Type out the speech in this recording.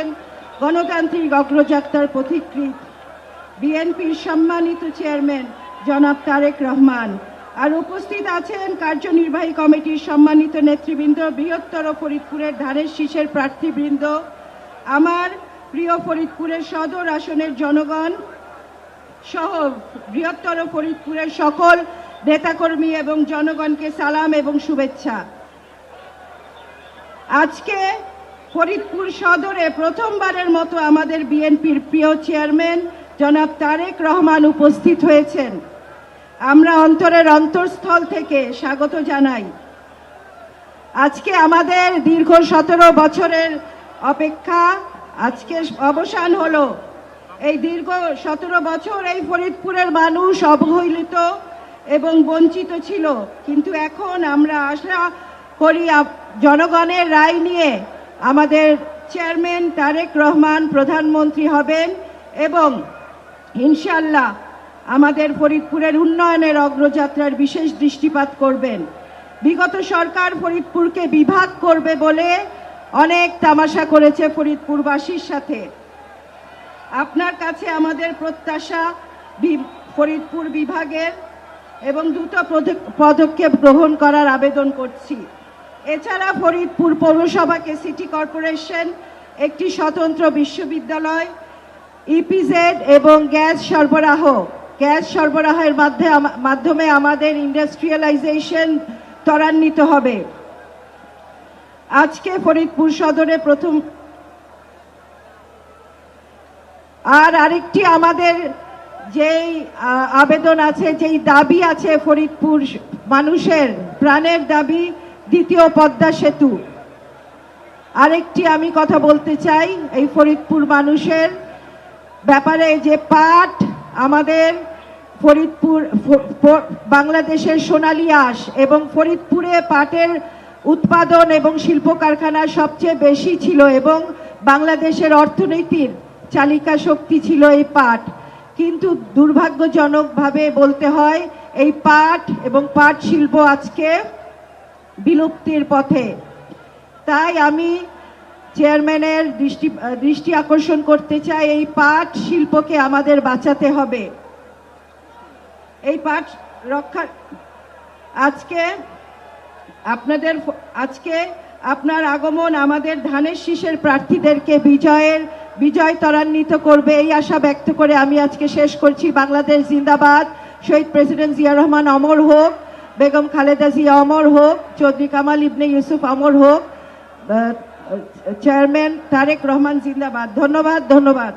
আছেন গণতান্ত্রিক অগ্রযাত্রার পথিকৃৎ বিএনপির সম্মানিত চেয়ারম্যান জনাব তারেক রহমান, আর উপস্থিত আছেন কার্যনির্বাহী কমিটির সম্মানিত নেতৃবৃন্দ, বৃহত্তর ফরিদপুরের ধানের শীষের প্রার্থীবৃন্দ, আমার প্রিয় ফরিদপুরের সদর আসনের জনগণ সহ বৃহত্তর ফরিদপুরের সকল নেতাকর্মী এবং জনগণকে সালাম এবং শুভেচ্ছা। আজকে ফরিদপুর সদরে প্রথমবারের মতো আমাদের বিএনপির প্রিয় চেয়ারম্যান জনাব তারেক রহমান উপস্থিত হয়েছেন। আমরা অন্তরের অন্তঃস্থল থেকে স্বাগত জানাই। আজকে আমাদের দীর্ঘ 17 বছরের অপেক্ষা আজকে অবসান হলো। এই দীর্ঘ 17 বছর এই ফরিদপুরের মানুষ অবহেলিত এবং বঞ্চিত ছিল, কিন্তু এখন আমরা আশা করি জনগণের রায় নিয়ে আমাদের চেয়ারম্যান তারেক রহমান প্রধানমন্ত্রী হবেন এবং ইনশাআল্লাহ আমাদের ফরিদপুরের উন্নয়নের অগ্রযাত্রার বিশেষ দৃষ্টিপাত করবেন। বিগত সরকার ফরিদপুরকে বিভাগ করবে বলে অনেক তামাশা করেছে ফরিদপুরবাসীর সাথে। আপনার কাছে আমাদের প্রত্যাশা ফরিদপুর বিভাগের এবং দ্রুত পদক্ষেপ গ্রহণ করার আবেদন করছি। এছাড়া ফরিদপুর পৌরসভাকে সিটি কর্পোরেশন, একটি স্বতন্ত্র বিশ্ববিদ্যালয়, ইপিজেড এবং গ্যাস সরবরাহের মাধ্যমে আমাদের ইন্ডাস্ট্রিয়ালাইজেশন ত্বরান্বিত হবে। আজকে ফরিদপুর সদরে প্রথম আরেকটি আমাদের যেই আবেদন আছে, যেই দাবি আছে ফরিদপুর মানুষের প্রাণের দাবি, দ্বিতীয় পদ্মা সেতু। আরেকটি আমি কথা বলতে চাই এই ফরিদপুর মানুষের ব্যাপারে, যে পাট আমাদের ফরিদপুর বাংলাদেশের সোনালী আঁশ এবং ফরিদপুরে পাটের উৎপাদন এবং শিল্প কারখানা সবচেয়ে বেশি ছিল এবং বাংলাদেশের অর্থনীতির চালিকা শক্তি ছিল এই পাট। কিন্তু দুর্ভাগ্যজনকভাবে বলতে হয় এই পাট এবং পাট শিল্প আজকে বিলুপ্তির পথে। তাই আমি চেয়ারম্যানের দৃষ্টি আকর্ষণ করতে চাই, এই পাট শিল্পকে আমাদের বাঁচাতে হবে। এই পাট রক্ষা আজকে আপনার আগমন আমাদের ধানের শীষের প্রার্থীদেরকে বিজয় ত্বরান্বিত করবে, এই আশা ব্যক্ত করে আমি আজকে শেষ করছি। বাংলাদেশ জিন্দাবাদ। শহীদ প্রেসিডেন্ট জিয়া রহমান অমর হোক, বেগম খালেদা জিয়া অমর হোক, চৌধুরী কামাল ইবনে ইউসুফ অমর হোক, চেয়ারম্যান তারেক রহমান জিন্দাবাদ। ধন্যবাদ।